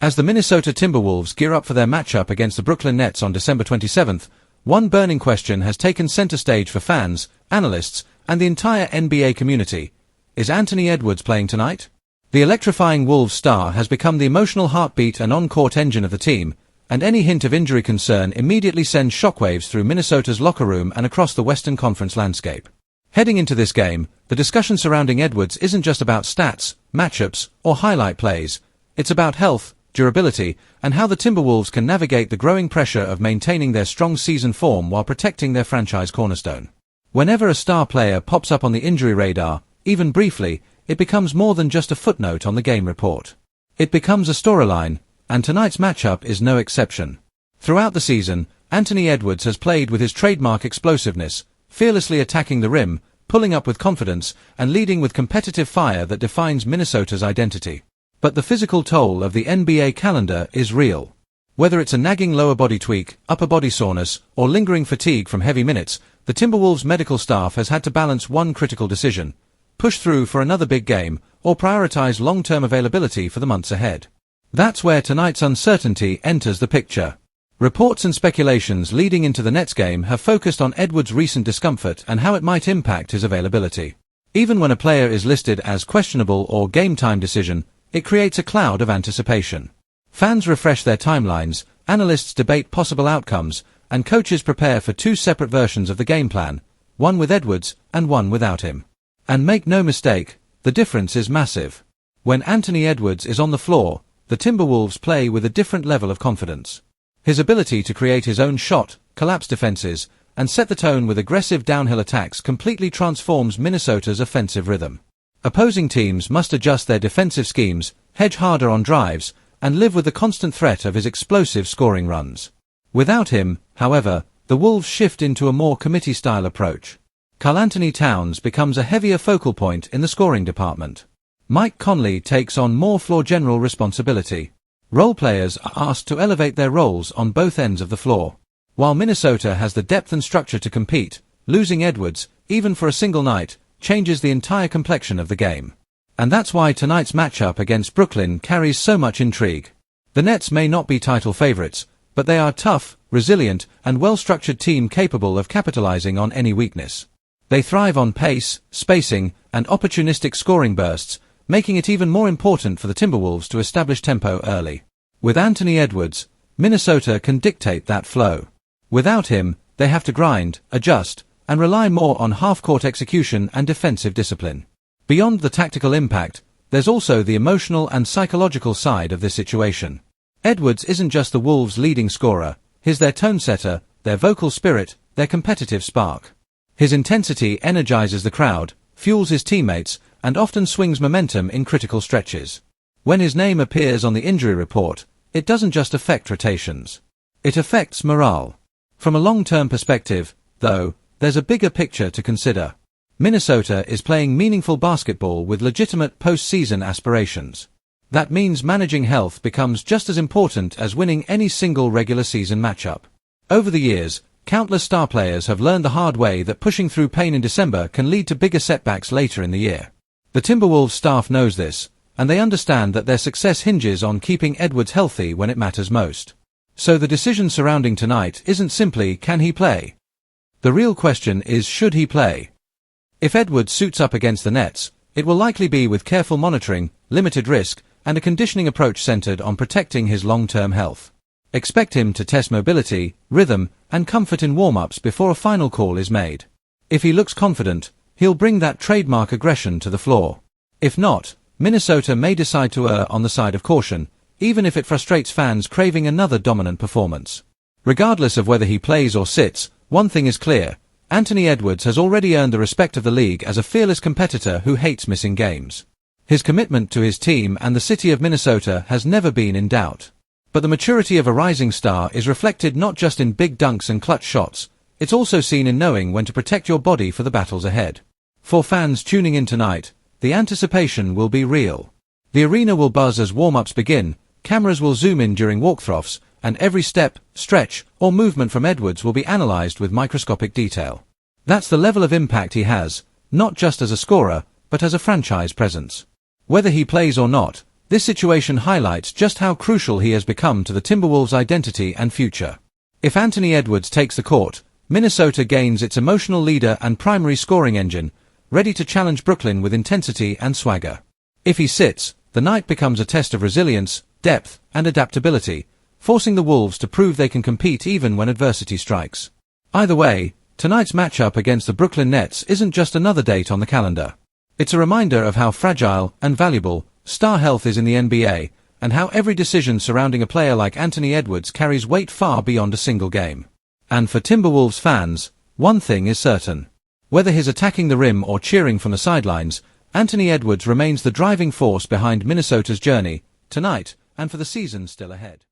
As the Minnesota Timberwolves gear up for their matchup against the Brooklyn Nets on December 27th, one burning question has taken center stage for fans, analysts, and the entire NBA community. Is Anthony Edwards playing tonight? The electrifying Wolves star has become the emotional heartbeat and on-court engine of the team, and any hint of injury concern immediately sends shockwaves through Minnesota's locker room and across the Western Conference landscape. Heading into this game, the discussion surrounding Edwards isn't just about stats, matchups, or highlight plays. It's about health, durability, and how the Timberwolves can navigate the growing pressure of maintaining their strong season form while protecting their franchise cornerstone. Whenever a star player pops up on the injury radar, even briefly, it becomes more than just a footnote on the game report. It becomes a storyline, and tonight's matchup is no exception. Throughout the season, Anthony Edwards has played with his trademark explosiveness, fearlessly attacking the rim, pulling up with confidence, and leading with competitive fire that defines Minnesota's identity. But the physical toll of the NBA calendar is real. Whether it's a nagging lower body tweak, upper body soreness, or lingering fatigue from heavy minutes, the Timberwolves medical staff has had to balance one critical decision: push through for another big game, or prioritize long-term availability for the months ahead. That's where tonight's uncertainty enters the picture. Reports and speculations leading into the Nets game have focused on Edwards' recent discomfort and how it might impact his availability. Even when a player is listed as questionable or game-time decision, it creates a cloud of anticipation. Fans refresh their timelines, analysts debate possible outcomes, and coaches prepare for two separate versions of the game plan, one with Edwards and one without him. And make no mistake, the difference is massive. When Anthony Edwards is on the floor, the Timberwolves play with a different level of confidence. His ability to create his own shot, collapse defenses, and set the tone with aggressive downhill attacks completely transforms Minnesota's offensive rhythm. Opposing teams must adjust their defensive schemes, hedge harder on drives, and live with the constant threat of his explosive scoring runs. Without him, however, the Wolves shift into a more committee-style approach. Karl-Anthony Towns becomes a heavier focal point in the scoring department. Mike Conley takes on more floor general responsibility. Role players are asked to elevate their roles on both ends of the floor. While Minnesota has the depth and structure to compete, losing Edwards, even for a single night, changes the entire complexion of the game. And that's why tonight's matchup against Brooklyn carries so much intrigue. The Nets may not be title favorites, but they are a tough, resilient, and well-structured team capable of capitalizing on any weakness. They thrive on pace, spacing, and opportunistic scoring bursts, making it even more important for the Timberwolves to establish tempo early. With Anthony Edwards, Minnesota can dictate that flow. Without him, they have to grind, adjust, and rely more on half-court execution and defensive discipline. Beyond the tactical impact, there's also the emotional and psychological side of this situation. Edwards isn't just the Wolves' leading scorer, he's their tone-setter, their vocal spirit, their competitive spark. His intensity energizes the crowd, fuels his teammates, and often swings momentum in critical stretches. When his name appears on the injury report, it doesn't just affect rotations. It affects morale. From a long-term perspective, though, there's a bigger picture to consider. Minnesota is playing meaningful basketball with legitimate postseason aspirations. That means managing health becomes just as important as winning any single regular season matchup. Over the years, countless star players have learned the hard way that pushing through pain in December can lead to bigger setbacks later in the year. The Timberwolves staff knows this, and they understand that their success hinges on keeping Edwards healthy when it matters most. So the decision surrounding tonight isn't simply, can he play? The real question is, should he play? If Edwards suits up against the Nets, it will likely be with careful monitoring, limited risk, and a conditioning approach centered on protecting his long-term health. Expect him to test mobility, rhythm, and comfort in warm-ups before a final call is made. If he looks confident, he'll bring that trademark aggression to the floor. If not, Minnesota may decide to err on the side of caution, even if it frustrates fans craving another dominant performance. Regardless of whether he plays or sits, one thing is clear: Anthony Edwards has already earned the respect of the league as a fearless competitor who hates missing games. His commitment to his team and the city of Minnesota has never been in doubt. But the maturity of a rising star is reflected not just in big dunks and clutch shots, it's also seen in knowing when to protect your body for the battles ahead. For fans tuning in tonight, the anticipation will be real. The arena will buzz as warm-ups begin, cameras will zoom in during walkthroughs, and every step, stretch, or movement from Edwards will be analyzed with microscopic detail. That's the level of impact he has, not just as a scorer, but as a franchise presence. Whether he plays or not, This situation highlights just how crucial he has become to the Timberwolves' identity and future. If Anthony Edwards takes the court, Minnesota gains its emotional leader and primary scoring engine, ready to challenge Brooklyn with intensity and swagger. If he sits, the night becomes a test of resilience, depth, and adaptability, forcing the Wolves to prove they can compete even when adversity strikes. Either way, tonight's matchup against the Brooklyn Nets isn't just another date on the calendar. It's a reminder of how fragile and valuable star health is in the NBA, and how every decision surrounding a player like Anthony Edwards carries weight far beyond a single game. And for Timberwolves fans, one thing is certain. Whether he's attacking the rim or cheering from the sidelines, Anthony Edwards remains the driving force behind Minnesota's journey, tonight, and for the season still ahead.